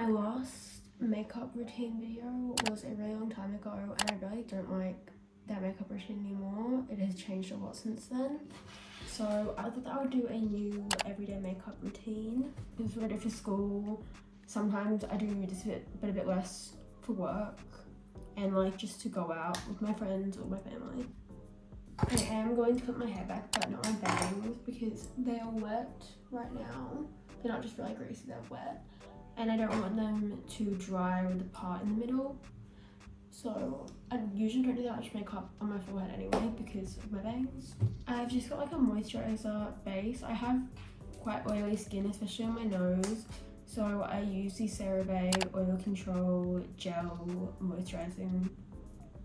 My last makeup routine video was a really long time ago, and I really don't like that makeup routine anymore. It has changed a lot since then. So I thought that I would do a new everyday makeup routine. Because when I do for school, sometimes I do just a bit less for work and like just to go out with my friends or my family. I am going to put my hair back, but not my bangs, because they are wet right now. They're not just really greasy, they're wet. And I don't want them to dry with the part in the middle. So I usually don't do that much makeup on my forehead anyway because of my bangs. I've just got like a moisturizer base. I have quite oily skin, especially on my nose. So I use the CeraVe Oil Control Gel Moisturizing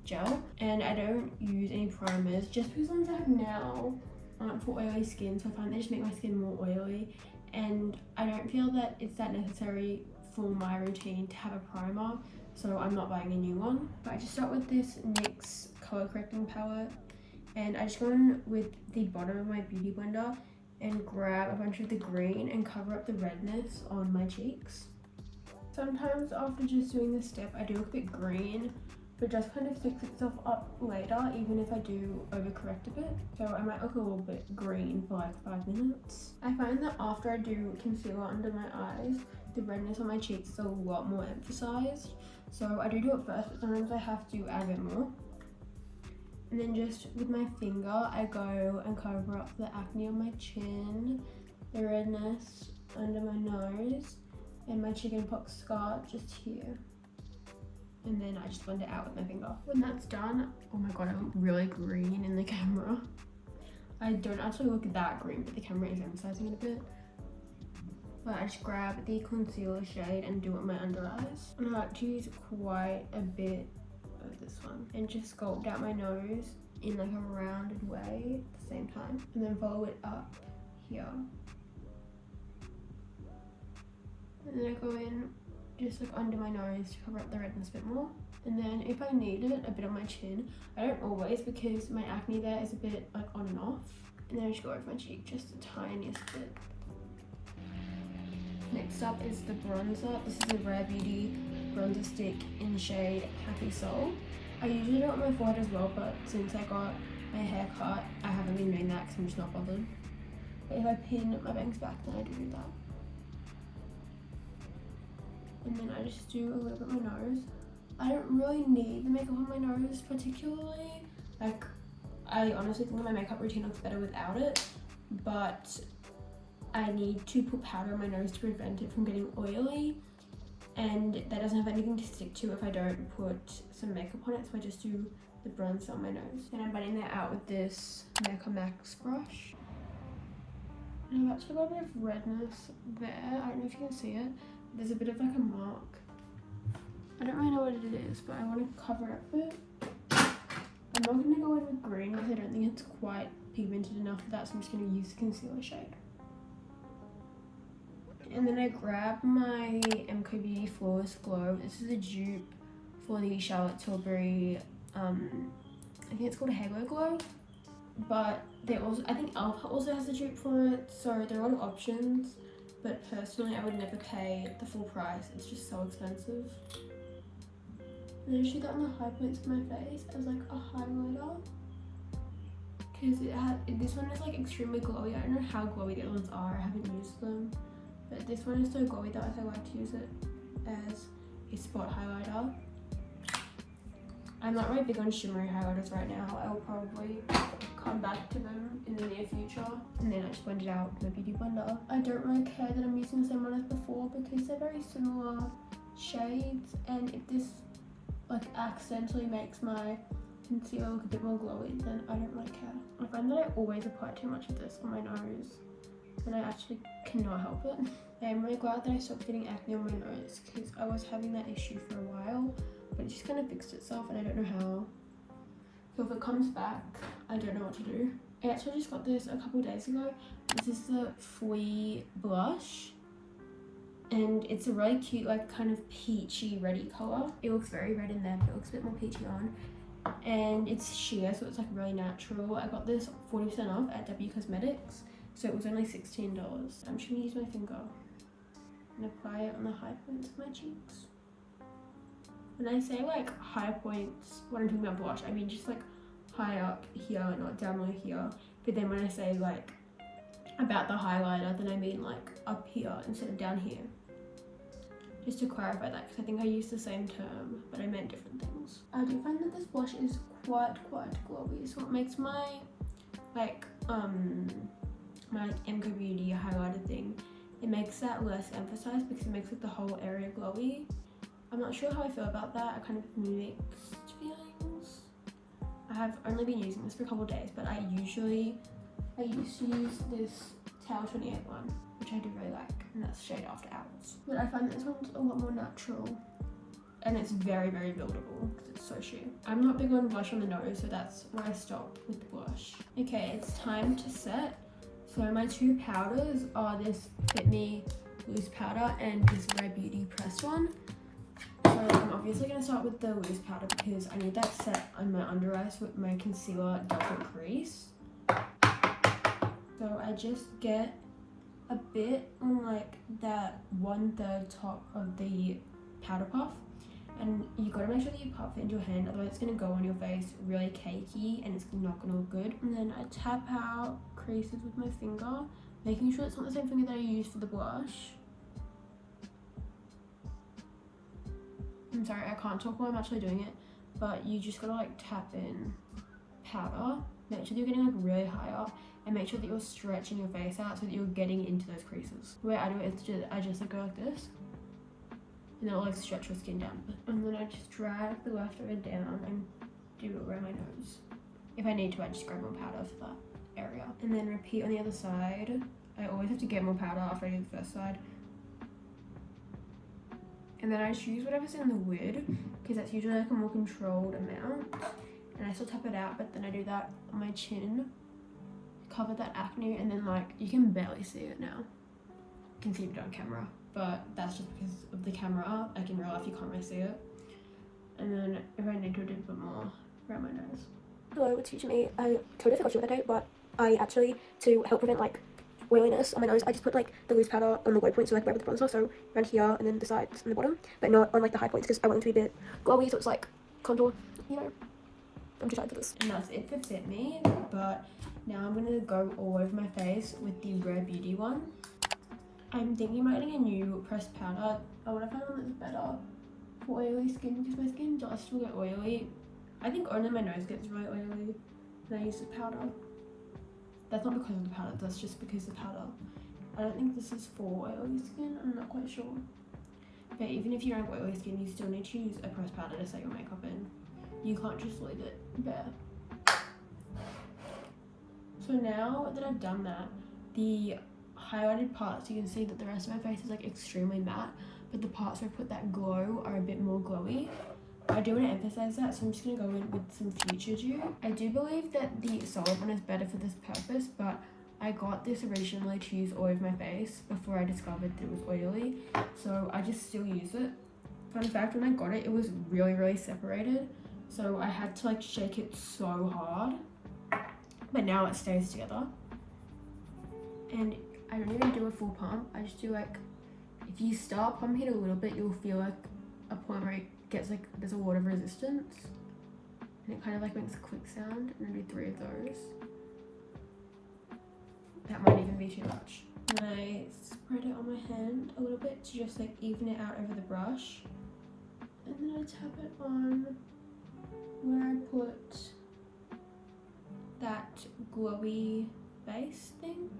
Gel. And I don't use any primers just because the ones I have now aren't for oily skin. So I find they just make my skin more oily. And I don't feel that it's that necessary for my routine to have a primer, so I'm not buying a new one. But I just start with this NYX color correcting palette, and I just go in with the bottom of my beauty blender and grab a bunch of the green and cover up the redness on my cheeks. Sometimes after just doing this step I do look a bit green, but it just kind of fix itself up later, even if I do overcorrect a bit. So I might look a little bit green for like 5 minutes. I find that after I do concealer under my eyes, the redness on my cheeks is a lot more emphasized. So I do it first, but sometimes I have to add a bit more. And then just with my finger, I go and cover up the acne on my chin, the redness under my nose, and my chickenpox scar just here. And then I just blend it out with my finger. When that's done, oh my god, I look really green in the camera. I don't actually look that green, but the camera is emphasizing it a bit. But I just grab the concealer shade and do it on my under eyes. And I like to use quite a bit of this one and just sculpt out my nose in like a rounded way at the same time. And then follow it up here. And then I go in just like under my nose to cover up the redness a bit more. And then if I need it, a bit on my chin. I don't always, because my acne there is a bit like on and off. And then I just go over my cheek just the tiniest bit. Next up is the bronzer. This is a Rare Beauty bronzer stick in shade Happy Soul. I usually do it on my forehead as well, but since I got my hair cut, I haven't been doing that because I'm just not bothered. But if I pin my bangs back, then I do that. And then I just do a little bit on my nose. I don't really need the makeup on my nose particularly. Like, I honestly think my makeup routine looks better without it, but I need to put powder on my nose to prevent it from getting oily, and that doesn't have anything to stick to if I don't put some makeup on it, so I just do the bronzer on my nose. And I'm blending that out with this Mecca Max brush. And I've actually got a bit of redness there. I don't know if you can see it. There's a bit of like a mark. I don't really know what it is, but I want to cover it a bit. I'm not going to go in with green because I don't think it's quite pigmented enough for that, so I'm just going to use the concealer shade. And then I grab my MK Beauty Flawless Glow. This is a dupe for the Charlotte Tilbury, I think it's called a Halo Glow. But they also, I think Alpha also has a dupe for it, so there are a lot of options. But personally, I would never pay the full price. It's just so expensive. And then I shoot that on the high points of my face as like a highlighter. Because this one is like extremely glowy. I don't know how glowy the other ones are. I haven't used them. But this one is so glowy that I like to use it as a spot highlighter. I'm not really big on shimmery highlighters right now. I will probably come back to them in the near future. And then I just blend it out with my beauty blender. I don't really care that I'm using the same one as before because they're very similar shades. And if this like accidentally makes my concealer look a bit more glowy, then I don't really care. I find that I always apply too much of this on my nose, and I actually cannot help it. I'm really glad that I stopped getting acne on my nose because I was having that issue for a while, but it just kind of fixed itself and I don't know how. So if it comes back, I don't know what to do. I actually just got this a couple days ago. This is the Fui blush, and it's a really cute like kind of peachy reddy color. It looks very red in there, but it looks a bit more peachy on. And it's sheer, so it's like really natural. I got this 40% off at W Cosmetics. So it was only $16. I'm just gonna use my finger. and apply it on the high points of my cheeks. When I say like high points, when I'm talking about blush, I mean just like high up here, not down low here. But then when I say like about the highlighter, then I mean like up here instead of down here. Just to clarify that, because I think I used the same term, but I meant different things. I do find that this blush is quite glowy, so it makes my like my MK Beauty highlighter thing, it makes that less emphasized because it makes like the whole area glowy. I'm not sure how I feel about that. I kind of mixed feelings. I have only been using this for a couple of days, but I used to use this Tower 28 one, which I do really like, and that's shade After Hours. But I find this one's a lot more natural, and it's very buildable because it's so sheer. I'm not big on blush on the nose, so that's where I stop with the blush. Okay, it's time to set. So my two powders are this Fit Me loose powder and this Rare Beauty pressed one. So I'm obviously going to start with the loose powder because I need that set on my under eye so my concealer doesn't crease. So I just get a bit on like that 1/3 top of the powder puff, and you gotta make sure that you puff it into your hand, otherwise it's gonna go on your face really cakey and it's not gonna look good. And then I tap out creases with my finger, making sure it's not the same finger that I used for the blush. I'm sorry, I can't talk while I'm actually doing it, but you just gotta like tap in powder, make sure that you're getting like really high up, and make sure that you're stretching your face out so that you're getting into those creases. The way I do it is I just like go like this, and then I'll like stretch your skin down. And then I just drag the leftover down and do it around my nose. If I need to, I just grab more powder for that area. And then repeat on the other side. I always have to get more powder after I do the first side. And then I choose whatever's in the lid, because that's usually like a more controlled amount. And I still tap it out, but then I do that on my chin, cover that acne, and then like, you can barely see it now. You can see it on camera, but that's just because of the camera. Like in real life, you can't really see it. And then if I need to, do a bit more around my nose. Hello, excuse me. I totally forgot to do it that day, but I actually, to help prevent like oiliness on my nose, I just put like the loose powder on the low points, so like where the bronzer, so around here and then the sides and the bottom, but not on like the high points because I want them to be a bit glowy, so it's like contour, you know. I'm too tired for this. And that's it for Fit Me, but now I'm gonna go all over my face with the Rare Beauty one. I'm thinking about getting a new pressed powder. I want to find one that's better for oily skin because my skin does still get oily. I think only my nose gets really oily when I use the powder. That's not because of the powder, that's just because of the powder. I don't think this is for oily skin, I'm not quite sure. But even if you don't have oily skin, you still need to use a pressed powder to set your makeup in. You can't just leave it bare. So now that I've done that, the highlighted parts, you can see that the rest of my face is like extremely matte, but the parts where I put that glow are a bit more glowy. I do want to emphasize that, so I'm just going to go in with some Future Dew. I do believe that the solid one is better for this purpose, but I got this originally to use all over my face before I discovered that it was oily, so I just still use it. Fun fact, when I got it, it was really separated, so I had to like shake it so hard, but now it stays together. And I don't even do a full pump, I just do like, if you start pumping it a little bit, you'll feel like a point where it gets like, there's a lot of resistance, and it kind of like makes a click sound, and I do 3 of those. That might even be too much. And I spread it on my hand a little bit to just like even it out over the brush, and then I tap it on where I put that glowy base thing.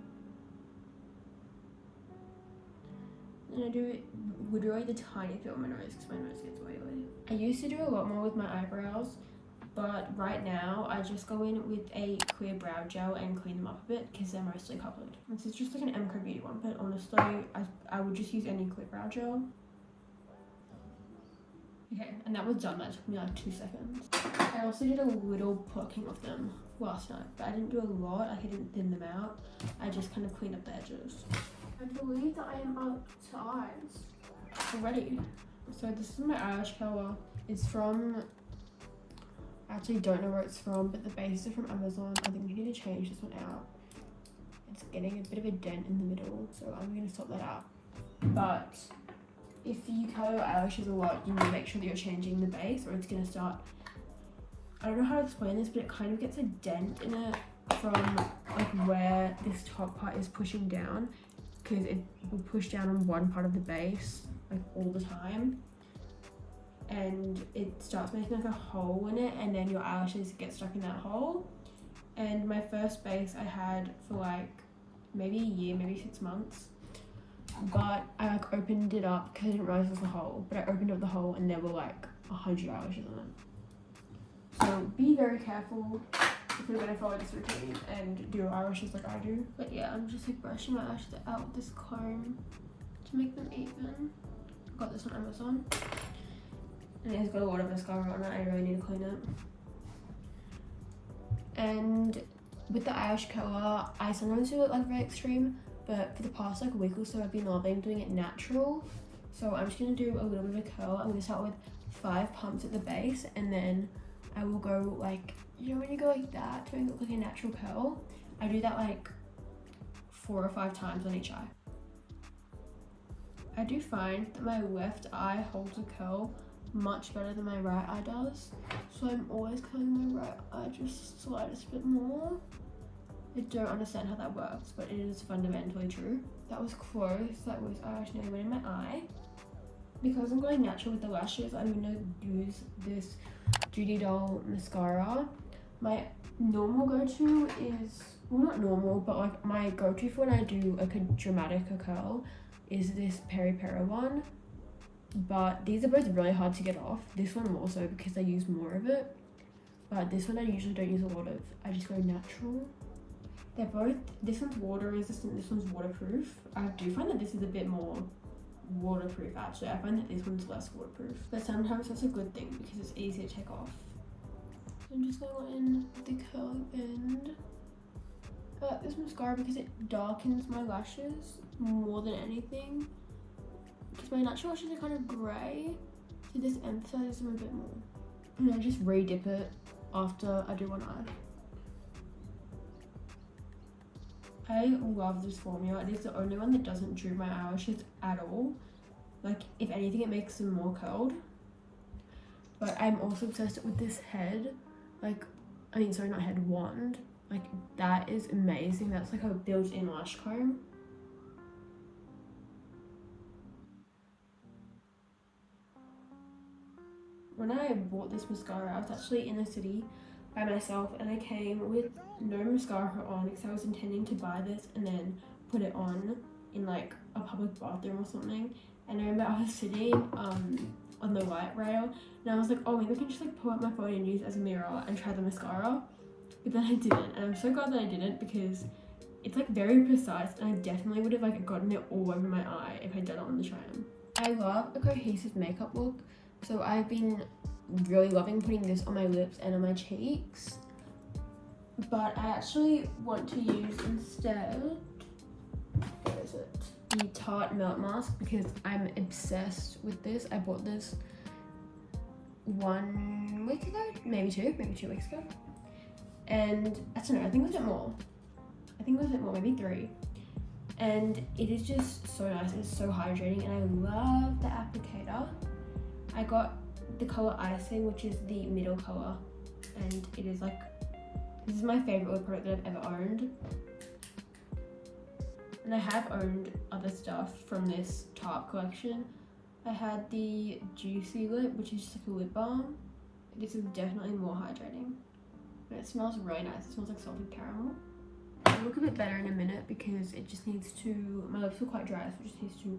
And I do it literally the tiniest bit on my nose because my nose gets oily. I used to do a lot more with my eyebrows, but right now I just go in with a clear brow gel and clean them up a bit because they're mostly covered. This is just like an MK Beauty one, but honestly, I would just use any clear brow gel. Okay, and that was done. That took me like 2 seconds. I also did a little plucking of them last night, but I didn't do a lot. Like I didn't thin them out. I just kind of cleaned up the edges. I believe that I am up to eyes already. So this is my eyelash color. It's from, I actually don't know where it's from, but the bases are from Amazon. I think we need to change this one out. It's getting a bit of a dent in the middle, so I'm going to sort that out. but if you curl your eyelashes a lot, you need to make sure that you're changing the base or it's going to start, I don't know how to explain this, but it kind of gets a dent in it from like where this top part is pushing down, because it will push down on one part of the base like all the time, and it starts making like a hole in it, and then your eyelashes get stuck in that hole. And my first base I had for like maybe a year, maybe 6 months, but I like opened it up because I didn't realize it was a hole, but I opened up the hole and there were like 100 eyelashes on it. So be very careful if you're gonna follow this routine and do your eyelashes like I do. But yeah, I'm just like brushing my eyelashes out with this comb to make them even. I got this on Amazon and it's got a lot of mascara on it. I really need to clean it. And with the eyelash curler, I sometimes do it like very extreme, but for the past like week or so I've been loving doing it natural. So I'm just gonna do a little bit of a curl. I'm gonna start with 5 pumps at the base, and then I will go like, you know when you go like that to make it look like a natural curl? I do that like 4 or 5 times on each eye. I do find that my left eye holds a curl much better than my right eye does. So I'm always curling my right eye just the slightest bit more. I don't understand how that works, but it is fundamentally true. That was close, that was eyelash nearly went in my eye. Because I'm going natural with the lashes, I'm gonna use this Duty Doll mascara. My normal go-to is, well not normal, but like my go-to for when I do like a dramatic curl is this Peri Peri one. But these are both really hard to get off. This one more so because I use more of it. But this one I usually don't use a lot of. I just go natural. They're both, this one's water resistant, this one's waterproof. I do find that this is a bit more waterproof actually. I find that this one's less waterproof. But sometimes that's a good thing because it's easy to take off. I'm just going in the curling end. I like this mascara because it darkens my lashes more than anything. Because my natural lashes are kind of grey, so this emphasizes them a bit more. And I just re-dip it after I do one eye. I love this formula. It is the only one that doesn't droop my eyelashes at all. Like, if anything, it makes them more curled. But I'm also obsessed with this head. Like, I mean, sorry, not head, wand. Like, that is amazing. That's like a built-in lash comb. When I bought this mascara, I was actually in the city by myself and I came with no mascara on because I was intending to buy this and then put it on in like a public bathroom or something. And I remember I was sitting on the light rail and I was like, oh, maybe I can just like pull out my phone and use it as a mirror and try the mascara. But then I didn't, and I'm so glad that I didn't because it's like very precise and I definitely would have like gotten it all over my eye if I'd done it on the tram. I love a cohesive makeup look, so I've been really loving putting this on my lips and on my cheeks, but I actually want to use instead, where is it, the Tarte Melt Mask because I'm obsessed with this. I bought this 1 week ago, maybe 2 weeks ago, and I don't know, I think it was a bit more, maybe 3, and it is just so nice. It's so hydrating and I love the applicator. I got the colour Icing, which is the middle colour, and it is like, this is my favourite lip product that I've ever owned. And I have owned other stuff from this Tarte collection. I had the Juicy Lip, which is just like a lip balm. This is definitely more hydrating. And it smells really nice. It smells like salted caramel. It'll look a bit better in a minute because it just needs to, my lips are quite dry, so it just needs to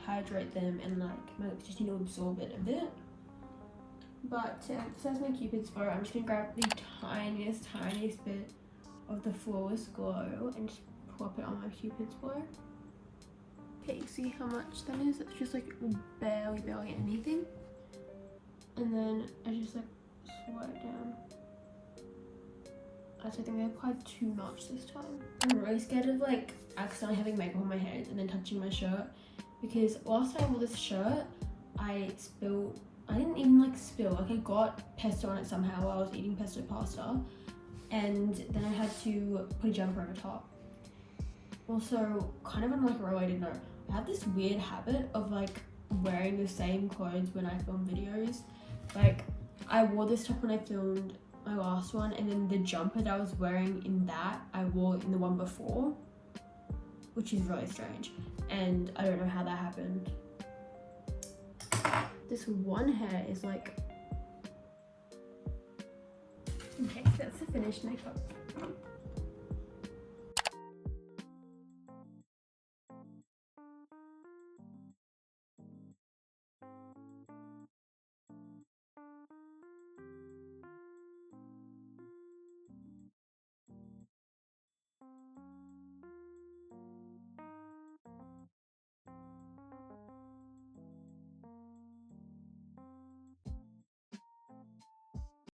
hydrate them and like my lips just need to absorb it a bit. But to emphasize my Cupid's bow, I'm just going to grab the tiniest bit of the Flawless Glow and just plop it on my Cupid's bow. Okay, see how much that is? It's just like barely anything. And then I just like swirl it down. Actually, I think I applied too much this time. I'm really scared of like accidentally having makeup on my head and then touching my shirt, because last time I wore this shirt, I didn't even like spill, like I got pesto on it somehow while I was eating pesto pasta, and then I had to put a jumper over top. Also, kind of on like a related note, I have this weird habit of like wearing the same clothes when I film videos. Like I wore this top when I filmed my last one, and then the jumper that I was wearing in that I wore in the one before, which is really strange, and I don't know how that happened. This one hair is like, okay, so that's the finished makeup.